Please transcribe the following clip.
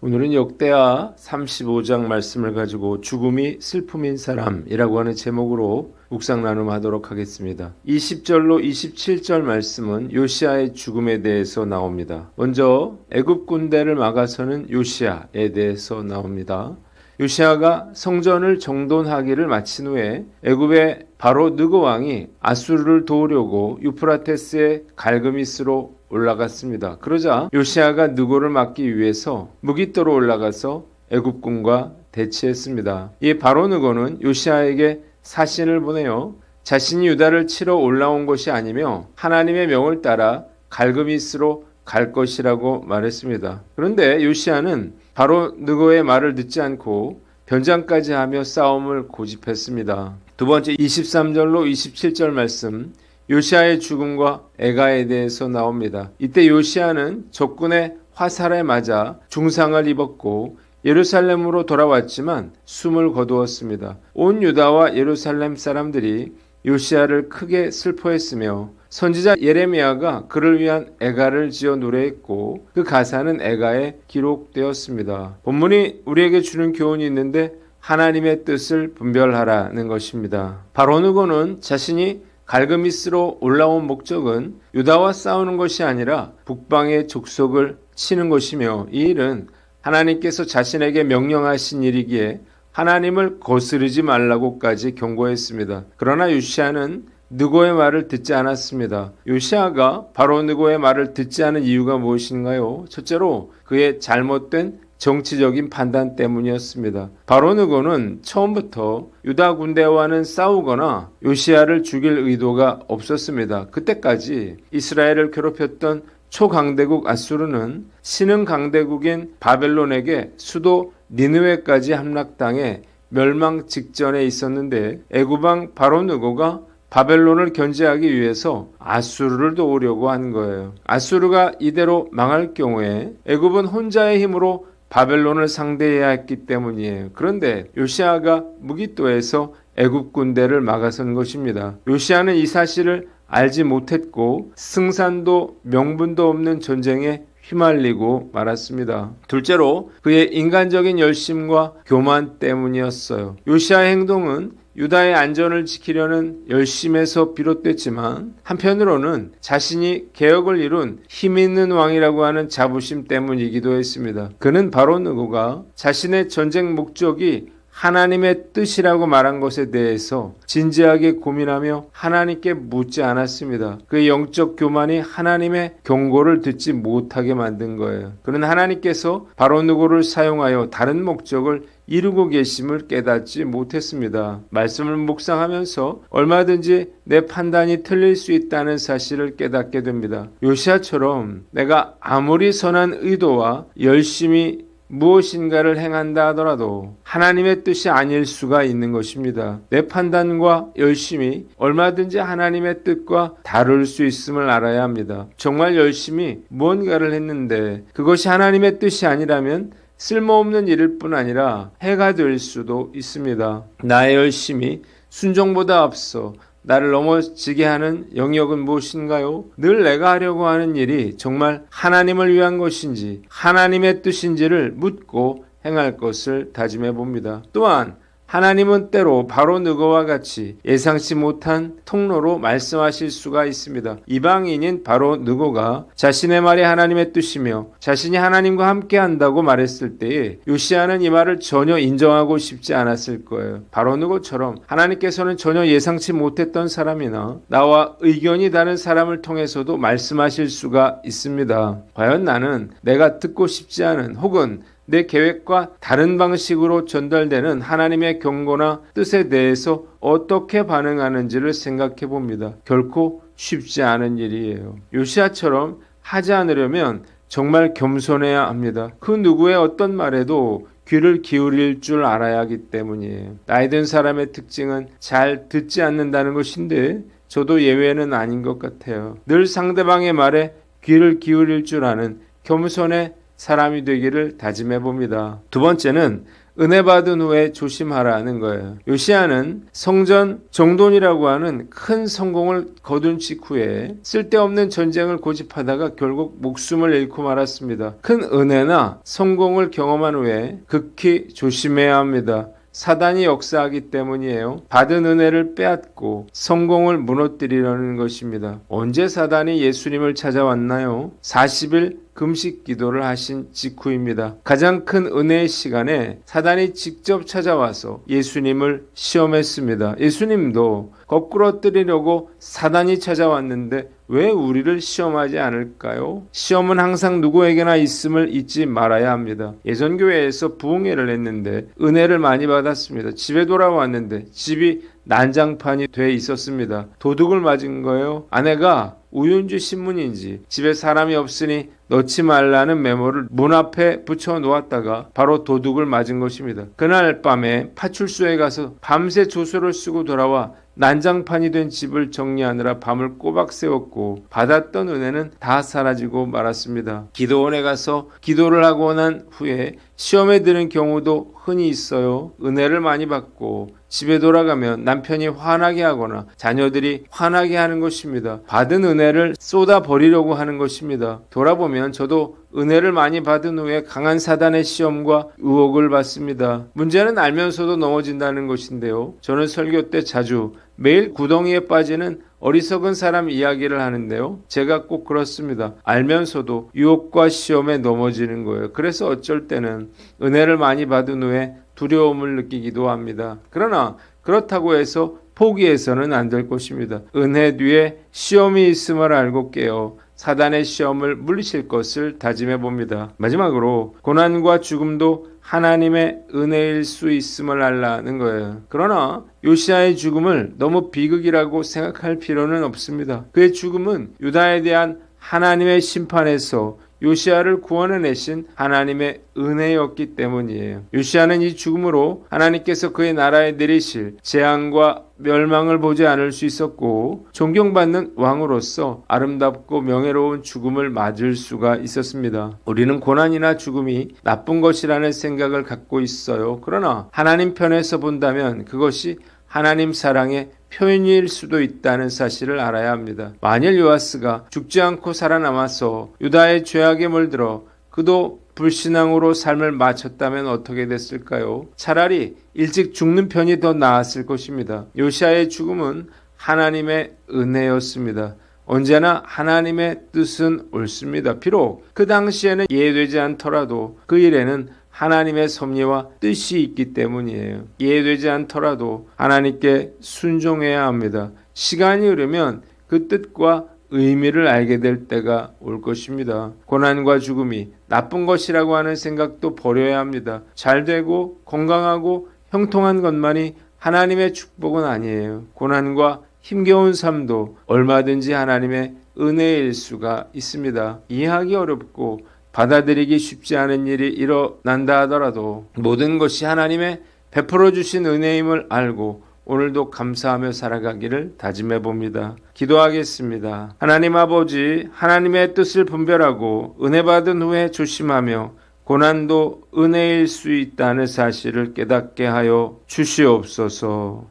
오늘은 역대하 35장 말씀을 가지고 죽음이 슬픔인 사람이라고 하는 제목으로 묵상 나눔하도록 하겠습니다. 20절로 27절 말씀은 요시야의 죽음에 대해서 나옵니다. 먼저 애굽 군대를 막아서는 요시야에 대해서 나옵니다. 요시야가 성전을 정돈하기를 마친 후에 애굽의 바로 느고 왕이 아수르를 도우려고 유프라테스의 갈그미스로 올라갔습니다. 그러자 요시야가 느고를 막기 위해서 무기토로 올라가서 애굽군과 대치했습니다. 이 바로 느고는 요시야에게 사신을 보내어 자신이 유다를 치러 올라온 것이 아니며 하나님의 명을 따라 갈그미스로 갈 것이라고 말했습니다. 그런데 요시야는 바로 느고의 말을 듣지 않고 변장까지 하며 싸움을 고집했습니다. 두 번째 23절로 27절 말씀, 요시야의 죽음과 애가에 대해서 나옵니다. 이때 요시야는 적군의 화살에 맞아 중상을 입었고 예루살렘으로 돌아왔지만 숨을 거두었습니다. 온 유다와 예루살렘 사람들이 요시야를 크게 슬퍼했으며 선지자 예레미야가 그를 위한 애가를 지어 노래했고 그 가사는 애가에 기록되었습니다. 본문이 우리에게 주는 교훈이 있는데 하나님의 뜻을 분별하라는 것입니다. 바로 느고는 자신이 갈그미스로 올라온 목적은 유다와 싸우는 것이 아니라 북방의 족속을 치는 것이며 이 일은 하나님께서 자신에게 명령하신 일이기에 하나님을 거스르지 말라고까지 경고했습니다. 그러나 요시야는 느고의 말을 듣지 않았습니다. 요시야가 바로 느고의 말을 듣지 않은 이유가 무엇인가요? 첫째로 그의 잘못된 정치적인 판단 때문이었습니다. 바로 느고는 처음부터 유다 군대와는 싸우거나 요시야를 죽일 의도가 없었습니다. 그때까지 이스라엘을 괴롭혔던 초강대국 아수르는 신흥 강대국인 바벨론에게 수도 니느웨까지 함락당해 멸망 직전에 있었는데 애굽왕 바로 느고가 바벨론을 견제하기 위해서 아수르를 도우려고 한 거예요. 아수르가 이대로 망할 경우에 애굽은 혼자의 힘으로 바벨론을 상대해야 했기 때문이에요. 그런데 요시야가 무기토에서 애굽 군대를 막아선 것입니다. 요시야는 이 사실을 알지 못했고 승산도 명분도 없는 전쟁에 휘말리고 말았습니다. 둘째로 그의 인간적인 열심과 교만 때문이었어요. 요시야의 행동은 유다의 안전을 지키려는 열심에서 비롯됐지만 한편으로는 자신이 개혁을 이룬 힘있는 왕이라고 하는 자부심 때문이기도 했습니다. 그는 바로 느고가 자신의 전쟁 목적이 하나님의 뜻이라고 말한 것에 대해서 진지하게 고민하며 하나님께 묻지 않았습니다. 그의 영적 교만이 하나님의 경고를 듣지 못하게 만든 거예요. 그는 하나님께서 바로 느고를 사용하여 다른 목적을 이루고 계심을 깨닫지 못했습니다. 말씀을 묵상하면서 얼마든지 내 판단이 틀릴 수 있다는 사실을 깨닫게 됩니다. 요시야처럼 내가 아무리 선한 의도와 열심히 무엇인가를 행한다 하더라도 하나님의 뜻이 아닐 수가 있는 것입니다. 내 판단과 열심이 얼마든지 하나님의 뜻과 다를 수 있음을 알아야 합니다. 정말 열심히 무언가를 했는데 그것이 하나님의 뜻이 아니라면 쓸모없는 일일 뿐 아니라 해가 될 수도 있습니다. 나의 열심이 순종보다 앞서 나를 넘어지게 하는 영역은 무엇인가요? 늘 내가 하려고 하는 일이 정말 하나님을 위한 것인지 하나님의 뜻인지를 묻고 행할 것을 다짐해 봅니다. 또한 하나님은 때로 바로 느고와 같이 예상치 못한 통로로 말씀하실 수가 있습니다. 이방인인 바로 느고가 자신의 말이 하나님의 뜻이며 자신이 하나님과 함께 한다고 말했을 때에 요시야는 이 말을 전혀 인정하고 싶지 않았을 거예요. 바로 느고처럼 하나님께서는 전혀 예상치 못했던 사람이나 나와 의견이 다른 사람을 통해서도 말씀하실 수가 있습니다. 과연 나는 내가 듣고 싶지 않은 혹은 내 계획과 다른 방식으로 전달되는 하나님의 경고나 뜻에 대해서 어떻게 반응하는지를 생각해 봅니다. 결코 쉽지 않은 일이에요. 요시야처럼 하지 않으려면 정말 겸손해야 합니다. 그 누구의 어떤 말에도 귀를 기울일 줄 알아야 하기 때문이에요. 나이 든 사람의 특징은 잘 듣지 않는다는 것인데 저도 예외는 아닌 것 같아요. 늘 상대방의 말에 귀를 기울일 줄 아는 겸손의 사람이 되기를 다짐해 봅니다. 두 번째는 은혜 받은 후에 조심하라는 거예요. 요시야는 성전 정돈이라고 하는 큰 성공을 거둔 직후에 쓸데없는 전쟁을 고집하다가 결국 목숨을 잃고 말았습니다. 큰 은혜나 성공을 경험한 후에 극히 조심해야 합니다. 사단이 역사하기 때문이에요. 받은 은혜를 빼앗고 성공을 무너뜨리려는 것입니다. 언제 사단이 예수님을 찾아왔나요? 40일 금식 기도를 하신 직후입니다. 가장 큰 은혜의 시간에 사단이 직접 찾아와서 예수님을 시험했습니다. 예수님도 거꾸로 뜨리려고 사단이 찾아왔는데 왜 우리를 시험하지 않을까요? 시험은 항상 누구에게나 있음을 잊지 말아야 합니다. 예전 교회에서 부흥회를 했는데 은혜를 많이 받았습니다. 집에 돌아왔는데 집이 난장판이 돼 있었습니다. 도둑을 맞은 거예요. 아내가 우윤주 신문인지 집에 사람이 없으니 넣지 말라는 메모를 문 앞에 붙여 놓았다가 바로 도둑을 맞은 것입니다. 그날 밤에 파출소에 가서 밤새 조서를 쓰고 돌아와 난장판이 된 집을 정리하느라 밤을 꼬박 새웠고 받았던 은혜는 다 사라지고 말았습니다. 기도원에 가서 기도를 하고 난 후에 시험에 드는 경우도 흔히 있어요. 은혜를 많이 받고 집에 돌아가면 남편이 화나게 하거나 자녀들이 화나게 하는 것입니다. 받은 은혜를 쏟아 버리려고 하는 것입니다. 돌아보면 저도 은혜를 많이 받은 후에 강한 사단의 시험과 유혹을 받습니다. 문제는 알면서도 넘어진다는 것인데요. 저는 설교 때 자주 매일 구덩이에 빠지는 어리석은 사람 이야기를 하는데요. 제가 꼭 그렇습니다. 알면서도 유혹과 시험에 넘어지는 거예요. 그래서 어쩔 때는 은혜를 많이 받은 후에 두려움을 느끼기도 합니다. 그러나 그렇다고 해서 포기해서는 안 될 것입니다. 은혜 뒤에 시험이 있음을 알고 깨어 사단의 시험을 물리칠 것을 다짐해 봅니다. 마지막으로 고난과 죽음도 하나님의 은혜일 수 있음을 알라는 거예요. 그러나 요시야의 죽음을 너무 비극이라고 생각할 필요는 없습니다. 그의 죽음은 유다에 대한 하나님의 심판에서 요시야를 구원해내신 하나님의 은혜였기 때문이에요. 요시야는 이 죽음으로 하나님께서 그의 나라에 내리실 재앙과 멸망을 보지 않을 수 있었고 존경받는 왕으로서 아름답고 명예로운 죽음을 맞을 수가 있었습니다. 우리는 고난이나 죽음이 나쁜 것이라는 생각을 갖고 있어요. 그러나 하나님 편에서 본다면 그것이 하나님 사랑의 표현일 수도 있다는 사실을 알아야 합니다. 만일 요아스가 죽지 않고 살아남아서 유다의 죄악에 물들어 그도 불신앙으로 삶을 마쳤다면 어떻게 됐을까요? 차라리 일찍 죽는 편이 더 나았을 것입니다. 요시야의 죽음은 하나님의 은혜였습니다. 언제나 하나님의 뜻은 옳습니다. 비록 그 당시에는 이해되지 않더라도 그 일에는 하나님의 섭리와 뜻이 있기 때문이에요. 이해되지 않더라도 하나님께 순종해야 합니다. 시간이 흐르면 그 뜻과 의미를 알게 될 때가 올 것입니다. 고난과 죽음이 나쁜 것이라고 하는 생각도 버려야 합니다. 잘 되고 건강하고 형통한 것만이 하나님의 축복은 아니에요. 고난과 힘겨운 삶도 얼마든지 하나님의 은혜일 수가 있습니다. 이해하기 어렵고 받아들이기 쉽지 않은 일이 일어난다 하더라도 모든 것이 하나님의 베풀어 주신 은혜임을 알고 오늘도 감사하며 살아가기를 다짐해 봅니다. 기도하겠습니다. 하나님 아버지, 하나님의 뜻을 분별하고 은혜 받은 후에 조심하며 고난도 은혜일 수 있다는 사실을 깨닫게 하여 주시옵소서.